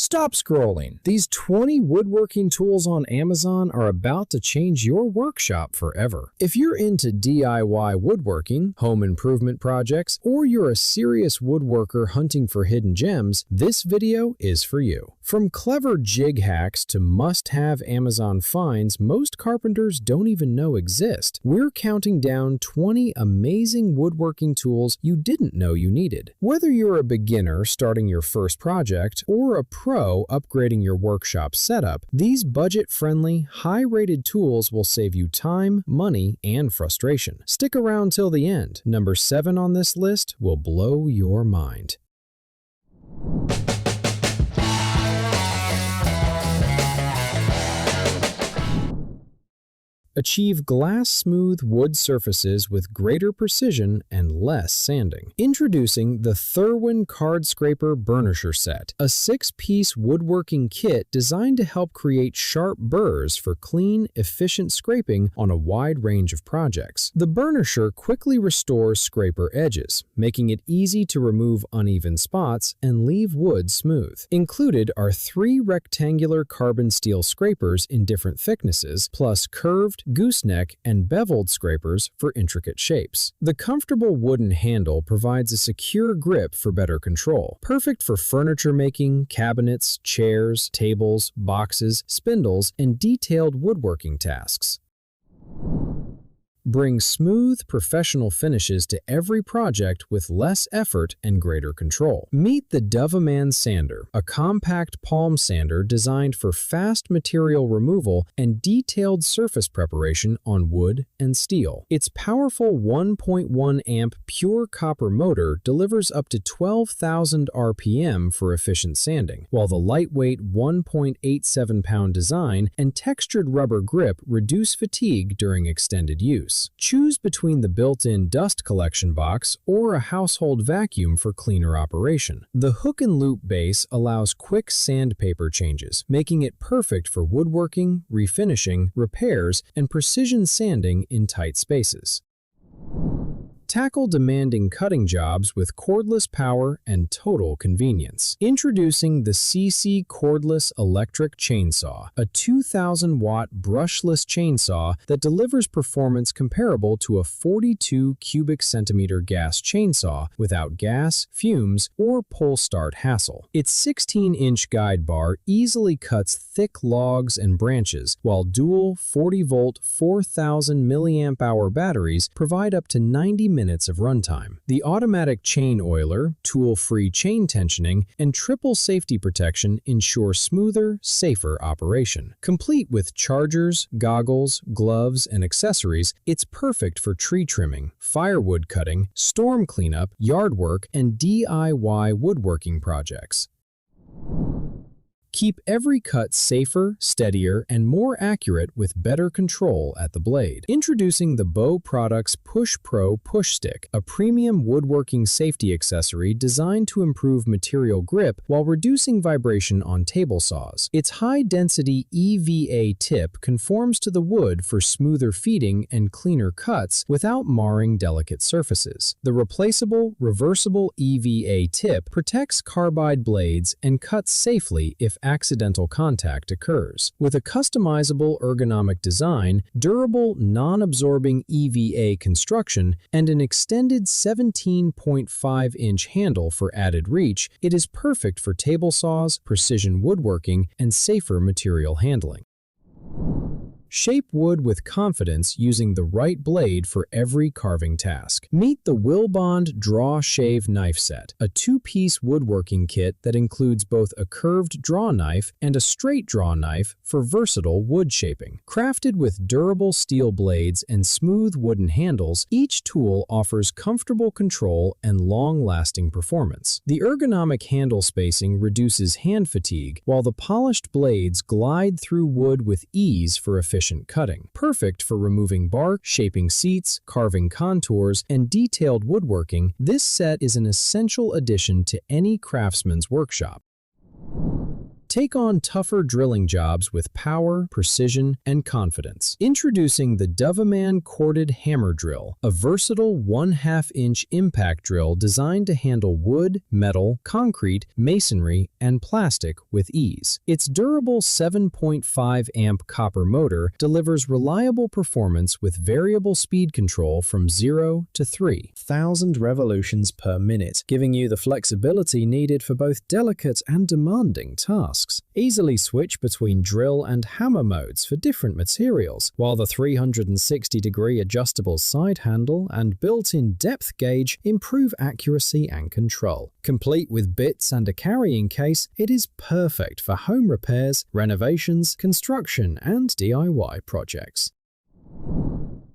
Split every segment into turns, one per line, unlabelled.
Stop scrolling. These 20 woodworking tools on Amazon are about to change your workshop forever. If you're into DIY woodworking, home improvement projects, or you're a serious woodworker hunting for hidden gems, this video is for you. From clever jig hacks to must-have Amazon finds most carpenters don't even know exist, we're counting down 20 amazing woodworking tools you didn't know you needed. Whether you're a beginner starting your first project or a pro upgrading your workshop setup, these budget-friendly, high-rated tools will save you time, money, and frustration. Stick around till the end. Number 7 on this list will blow your mind. Achieve glass-smooth wood surfaces with greater precision and less sanding. Introducing the Therwen Card Scraper Burnisher Set, a 6-piece woodworking kit designed to help create sharp burrs for clean, efficient scraping on a wide range of projects. The Burnisher quickly restores scraper edges, making it easy to remove uneven spots and leave wood smooth. Included are 3 rectangular carbon steel scrapers in different thicknesses, plus curved, gooseneck, and beveled scrapers for intricate shapes. The comfortable wooden handle provides a secure grip for better control, perfect for furniture making, cabinets, chairs, tables, boxes, spindles, and detailed woodworking tasks. Bring smooth, professional finishes to every project with less effort and greater control. Meet the Dovaman Sander, a compact palm sander designed for fast material removal and detailed surface preparation on wood and steel. Its powerful 1.1 amp pure copper motor delivers up to 12,000 RPM for efficient sanding, while the lightweight 1.87 pound design and textured rubber grip reduce fatigue during extended use. Choose between the built-in dust collection box or a household vacuum for cleaner operation. The hook and loop base allows quick sandpaper changes, making it perfect for woodworking, refinishing, repairs, and precision sanding in tight spaces. Tackle demanding cutting jobs with cordless power and total convenience. Introducing the Seesii Cordless Electric Chainsaw, a 2,000-watt brushless chainsaw that delivers performance comparable to a 42 cubic centimeter gas chainsaw without gas, fumes, or pull start hassle. Its 16-inch guide bar easily cuts thick logs and branches, while dual 40-volt 4,000 mAh batteries provide up to 90 minutes of runtime. The automatic chain oiler, tool-free chain tensioning, and triple safety protection ensure smoother, safer operation. Complete with chargers, goggles, gloves, and accessories, it's perfect for tree trimming, firewood cutting, storm cleanup, yard work, and DIY woodworking projects. Keep every cut safer, steadier, and more accurate with better control at the blade. Introducing the Bo Products PushPRO Push Stick, a premium woodworking safety accessory designed to improve material grip while reducing vibration on table saws. Its high-density EVA tip conforms to the wood for smoother feeding and cleaner cuts without marring delicate surfaces. The replaceable, reversible EVA tip protects carbide blades and cuts safely if accidental contact occurs. With a customizable ergonomic design, durable, non-absorbing EVA construction, and an extended 17.5-inch handle for added reach, it is perfect for table saws, precision woodworking, and safer material handling. Shape wood with confidence using the right blade for every carving task. Meet the Willbond Draw Shave Knife Set, a 2-piece woodworking kit that includes both a curved draw knife and a straight draw knife for versatile wood shaping. Crafted with durable steel blades and smooth wooden handles, each tool offers comfortable control and long-lasting performance. The ergonomic handle spacing reduces hand fatigue, while the polished blades glide through wood with ease for efficient cutting. Perfect for removing bark, shaping seats, carving contours, and detailed woodworking, this set is an essential addition to any craftsman's workshop. Take on tougher drilling jobs with power, precision, and confidence. Introducing the Dovaman Corded Hammer Drill, a versatile 1/2-inch impact drill designed to handle wood, metal, concrete, masonry, and plastic with ease. Its durable 7.5 amp copper motor delivers reliable performance with variable speed control from 0 to 3,000 revolutions per minute, giving you the flexibility needed for both delicate and demanding tasks. Easily switch between drill and hammer modes for different materials, while the 360-degree adjustable side handle and built-in depth gauge improve accuracy and control. Complete with bits and a carrying case, it is perfect for home repairs, renovations, construction, and DIY projects.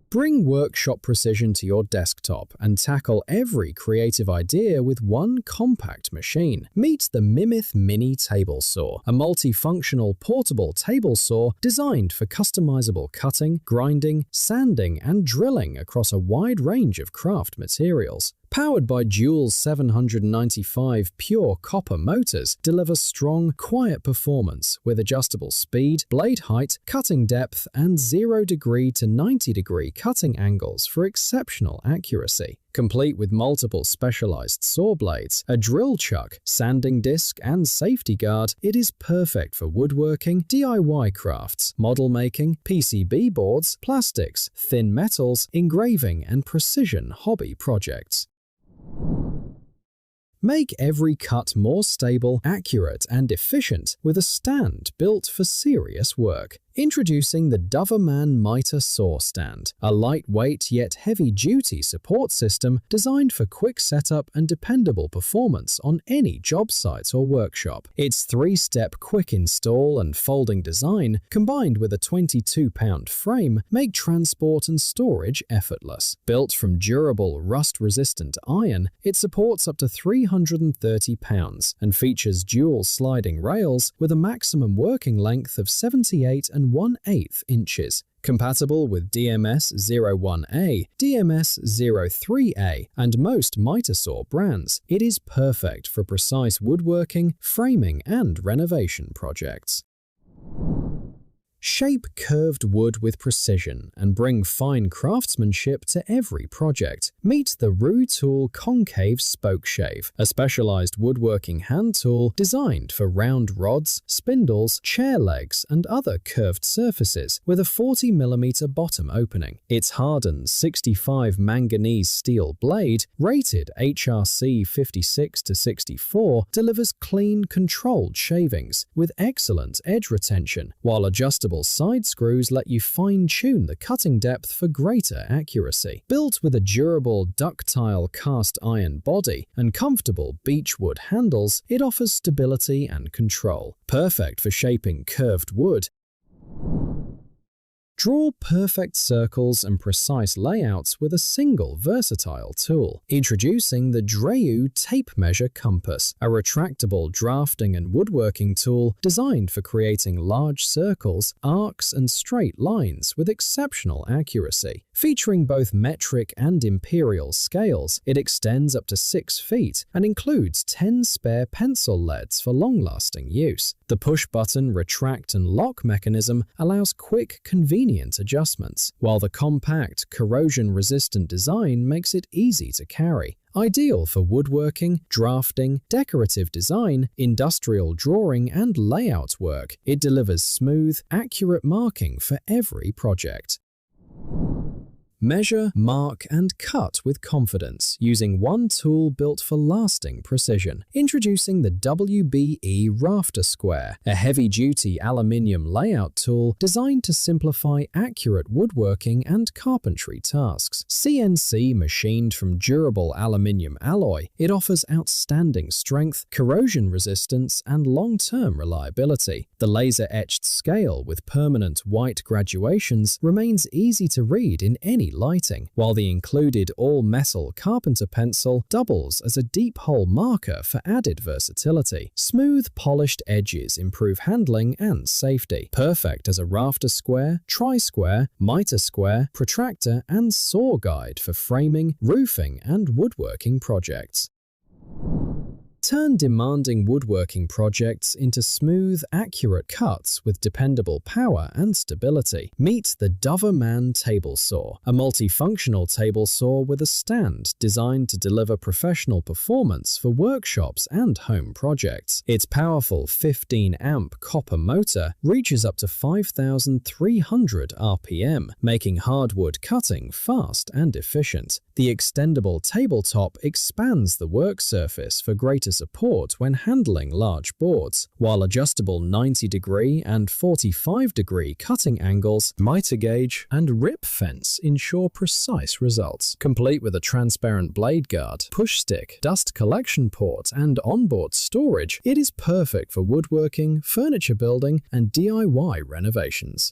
Bring workshop precision to your desktop and tackle every creative idea with one compact machine. Meet the Mimyth Mini Table Saw, a multifunctional portable table saw designed for customizable cutting, grinding, sanding, and drilling across a wide range of craft materials. Powered by dual 795 pure copper motors, deliver strong, quiet performance with adjustable speed, blade height, cutting depth, and 0° to 90° cutting angles for exceptional accuracy. Complete with multiple specialized saw blades, a drill chuck, sanding disc, and safety guard, it is perfect for woodworking, DIY crafts, model making, PCB boards, plastics, thin metals, engraving, and precision hobby projects. Make every cut more stable, accurate, and efficient with a stand built for serious work. Introducing the Dovaman Miter Saw Stand, a lightweight yet heavy-duty support system designed for quick setup and dependable performance on any job site or workshop. Its 3-step quick install and folding design, combined with a 22-pound frame, make transport and storage effortless. Built from durable, rust-resistant iron, it supports up to 330 pounds and features dual sliding rails with a maximum working length of 78 1/8 inches. Compatible with DMS-01A, DMS-03A, and most miter saw brands, it is perfect for precise woodworking, framing, and renovation projects. Shape curved wood with precision and bring fine craftsmanship to every project. Meet the Ruitool Concave Spokeshave, a specialized woodworking hand tool designed for round rods, spindles, chair legs, and other curved surfaces with a 40mm bottom opening. Its hardened 65 manganese steel blade, rated HRC 56-64, delivers clean, controlled shavings with excellent edge retention, while adjustable side screws let you fine-tune the cutting depth for greater accuracy. Built with a durable, ductile cast iron body and comfortable beechwood handles, it offers stability and control. Perfect for shaping curved wood. Draw perfect circles and precise layouts with a single versatile tool. Introducing the Dreyoo Tape Measure Compass, a retractable drafting and woodworking tool designed for creating large circles, arcs, and straight lines with exceptional accuracy. Featuring both metric and imperial scales, it extends up to 6 feet and includes 10 spare pencil leads for long-lasting use. The push-button retract and lock mechanism allows quick, convenient adjustments, while the compact, corrosion-resistant design makes it easy to carry. Ideal for woodworking, drafting, decorative design, industrial drawing, and layout work, it delivers smooth, accurate marking for every project. Measure, mark, and cut with confidence using one tool built for lasting precision. Introducing the WBE Rafter Square, a heavy-duty aluminium layout tool designed to simplify accurate woodworking and carpentry tasks. CNC machined from durable aluminium alloy, it offers outstanding strength, corrosion resistance, and long-term reliability. The laser-etched scale with permanent white graduations remains easy to read in any lighting, while the included all-metal carpenter pencil doubles as a deep-hole marker for added versatility. Smooth, polished edges improve handling and safety. Perfect as a rafter square, tri-square, miter square, protractor, and saw guide for framing, roofing, and woodworking projects. Turn demanding woodworking projects into smooth, accurate cuts with dependable power and stability. Meet the Dovaman table saw, a multifunctional table saw with a stand designed to deliver professional performance for workshops and home projects. Its powerful 15-amp copper motor reaches up to 5,300 RPM, making hardwood cutting fast and efficient. The extendable tabletop expands the work surface for greater support when handling large boards, while adjustable 90-degree and 45-degree cutting angles, miter gauge, and rip fence ensure precise results. Complete with a transparent blade guard, push stick, dust collection port, and onboard storage, it is perfect for woodworking, furniture building, and DIY renovations.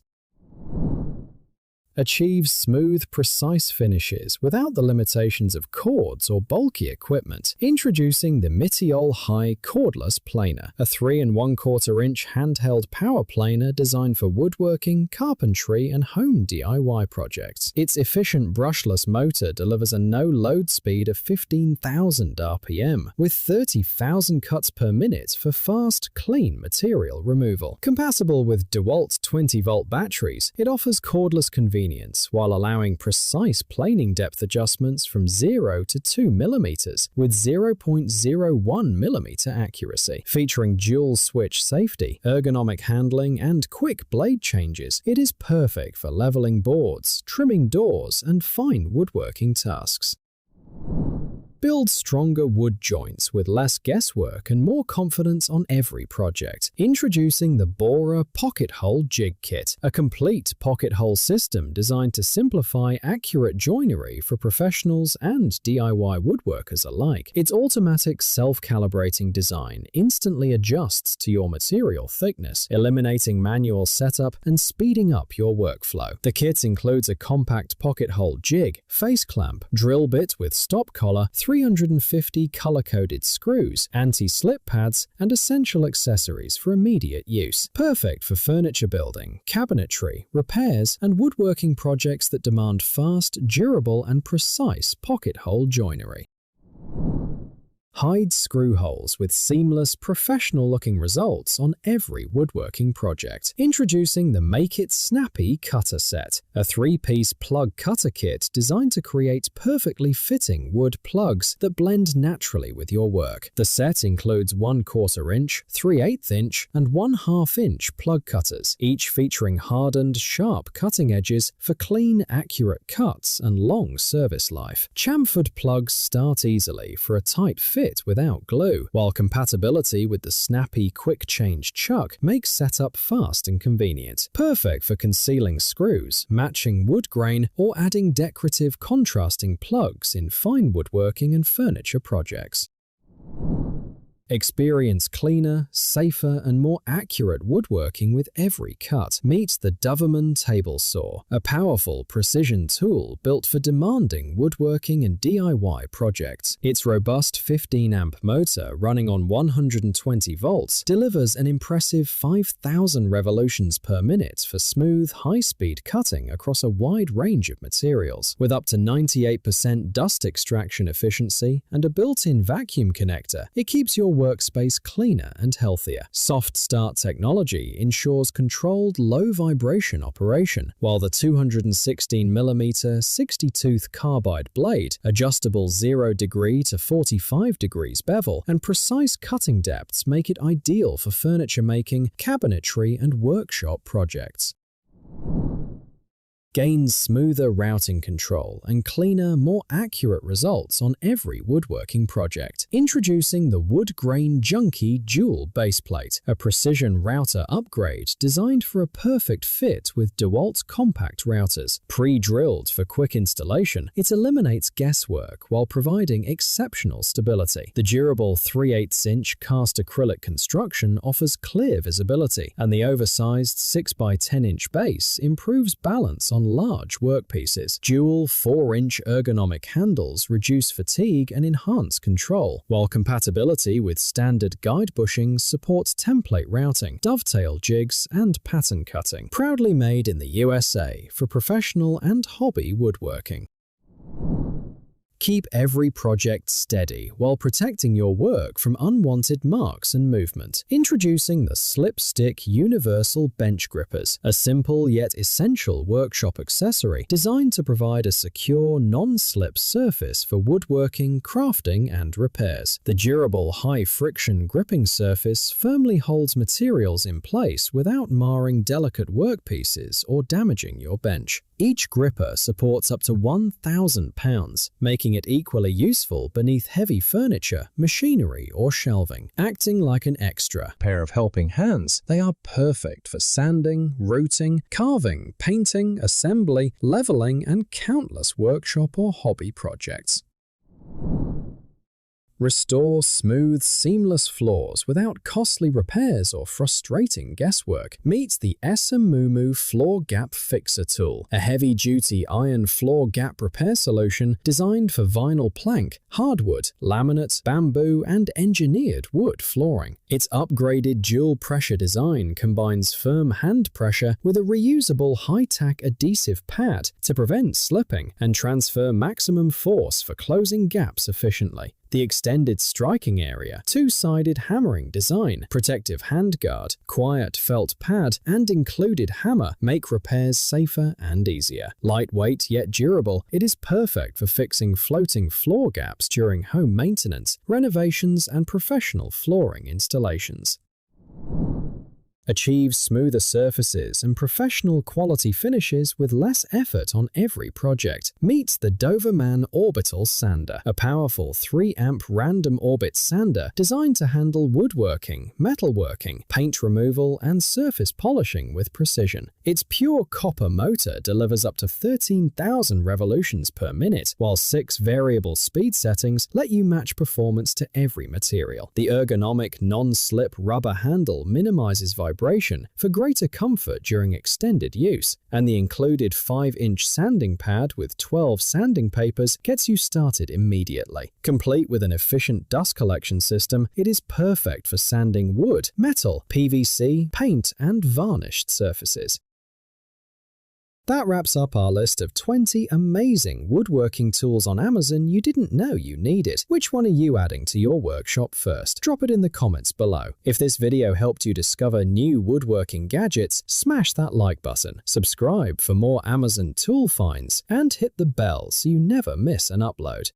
Achieves smooth, precise finishes without the limitations of cords or bulky equipment. Introducing the MtiolHig Cordless Planer, a 3 1/4-inch handheld power planer designed for woodworking, carpentry, and home DIY projects. Its efficient brushless motor delivers a no-load speed of 15,000 RPM, with 30,000 cuts per minute for fast, clean material removal. Compatible with DeWalt 20-volt batteries, it offers cordless convenience while allowing precise planing depth adjustments from 0 to 2 mm with 0.01 mm accuracy. Featuring dual switch safety, ergonomic handling, and quick blade changes, it is perfect for leveling boards, trimming doors, and fine woodworking tasks. Build stronger wood joints with less guesswork and more confidence on every project. Introducing the Bora Pocket Hole Jig Kit, a complete pocket hole system designed to simplify accurate joinery for professionals and DIY woodworkers alike. Its automatic self-calibrating design instantly adjusts to your material thickness, eliminating manual setup and speeding up your workflow. The kit includes a compact pocket hole jig, face clamp, drill bit with stop collar, 350 color-coded screws, anti-slip pads, and essential accessories for immediate use. Perfect for furniture building, cabinetry, repairs, and woodworking projects that demand fast, durable, and precise pocket hole joinery. Hide screw holes with seamless, professional-looking results on every woodworking project. Introducing the Make It Snappy Cutter Set, a 3-piece plug cutter kit designed to create perfectly fitting wood plugs that blend naturally with your work. The set includes 1/4 inch, 3/8 inch, and 1/2 inch plug cutters, each featuring hardened, sharp cutting edges for clean, accurate cuts and long service life. Chamfered plugs start easily for a tight fit without glue, while compatibility with the Snappy Quick Change Chuck makes setup fast and convenient. Perfect for concealing screws, matching wood grain, or adding decorative contrasting plugs in fine woodworking and furniture projects. Experience cleaner, safer, and more accurate woodworking with every cut. Meet the Dovaman table saw, a powerful precision tool built for demanding woodworking and DIY projects. Its robust 15-amp motor running on 120 volts delivers an impressive 5,000 revolutions per minute for smooth, high-speed cutting across a wide range of materials. With up to 98% dust extraction efficiency and a built-in vacuum connector, it keeps your workspace cleaner and healthier. Soft start technology ensures controlled low-vibration operation, while the 216mm 60-tooth carbide blade, adjustable 0° to 45° bevel, and precise cutting depths make it ideal for furniture making, cabinetry, and workshop projects. Gains smoother routing control and cleaner, more accurate results on every woodworking project. Introducing the Wood Grain Junkie Dual Baseplate, a precision router upgrade designed for a perfect fit with DeWalt compact routers. Pre-drilled for quick installation, it eliminates guesswork while providing exceptional stability. The durable 3/8 inch cast acrylic construction offers clear visibility, and the oversized 6x10 inch base improves balance on large workpieces. Dual 4-inch ergonomic handles reduce fatigue and enhance control, while compatibility with standard guide bushings supports template routing, dovetail jigs, and pattern cutting. Proudly made in the USA for professional and hobby woodworking. Keep every project steady while protecting your work from unwanted marks and movement. Introducing the Slipstick Universal Bench Grippers, a simple yet essential workshop accessory designed to provide a secure, non-slip surface for woodworking, crafting, and repairs. The durable, high-friction gripping surface firmly holds materials in place without marring delicate workpieces or damaging your bench. Each gripper supports up to 1,000 pounds, making it equally useful beneath heavy furniture, machinery, or shelving. Acting like an extra pair of helping hands, they are perfect for sanding, routing, carving, painting, assembly, leveling, and countless workshop or hobby projects. Restore smooth, seamless floors without costly repairs or frustrating guesswork. Meet the Snmumu Floor Gap Fixer Tool, a heavy-duty iron floor gap repair solution designed for vinyl plank, hardwood, laminate, bamboo, and engineered wood flooring. Its upgraded dual-pressure design combines firm hand pressure with a reusable high-tack adhesive pad to prevent slipping and transfer maximum force for closing gaps efficiently. The extended striking area, two-sided hammering design, protective handguard, quiet felt pad, and included hammer make repairs safer and easier. Lightweight yet durable, it is perfect for fixing floating floor gaps during home maintenance, renovations, and professional flooring installations. Achieve smoother surfaces and professional quality finishes with less effort on every project. Meet the Dovaman Orbital Sander, a powerful 3-amp random orbit sander designed to handle woodworking, metalworking, paint removal, and surface polishing with precision. Its pure copper motor delivers up to 13,000 revolutions per minute, while 6 variable speed settings let you match performance to every material. The ergonomic, non-slip rubber handle minimizes vibration for greater comfort during extended use, and the included 5-inch sanding pad with 12 sanding papers gets you started immediately. Complete with an efficient dust collection system, it is perfect for sanding wood, metal, PVC, paint, and varnished surfaces. That wraps up our list of 20 amazing woodworking tools on Amazon you didn't know you needed. Which one are you adding to your workshop first? Drop it in the comments below. If this video helped you discover new woodworking gadgets, smash that like button, subscribe for more Amazon tool finds, and hit the bell so you never miss an upload.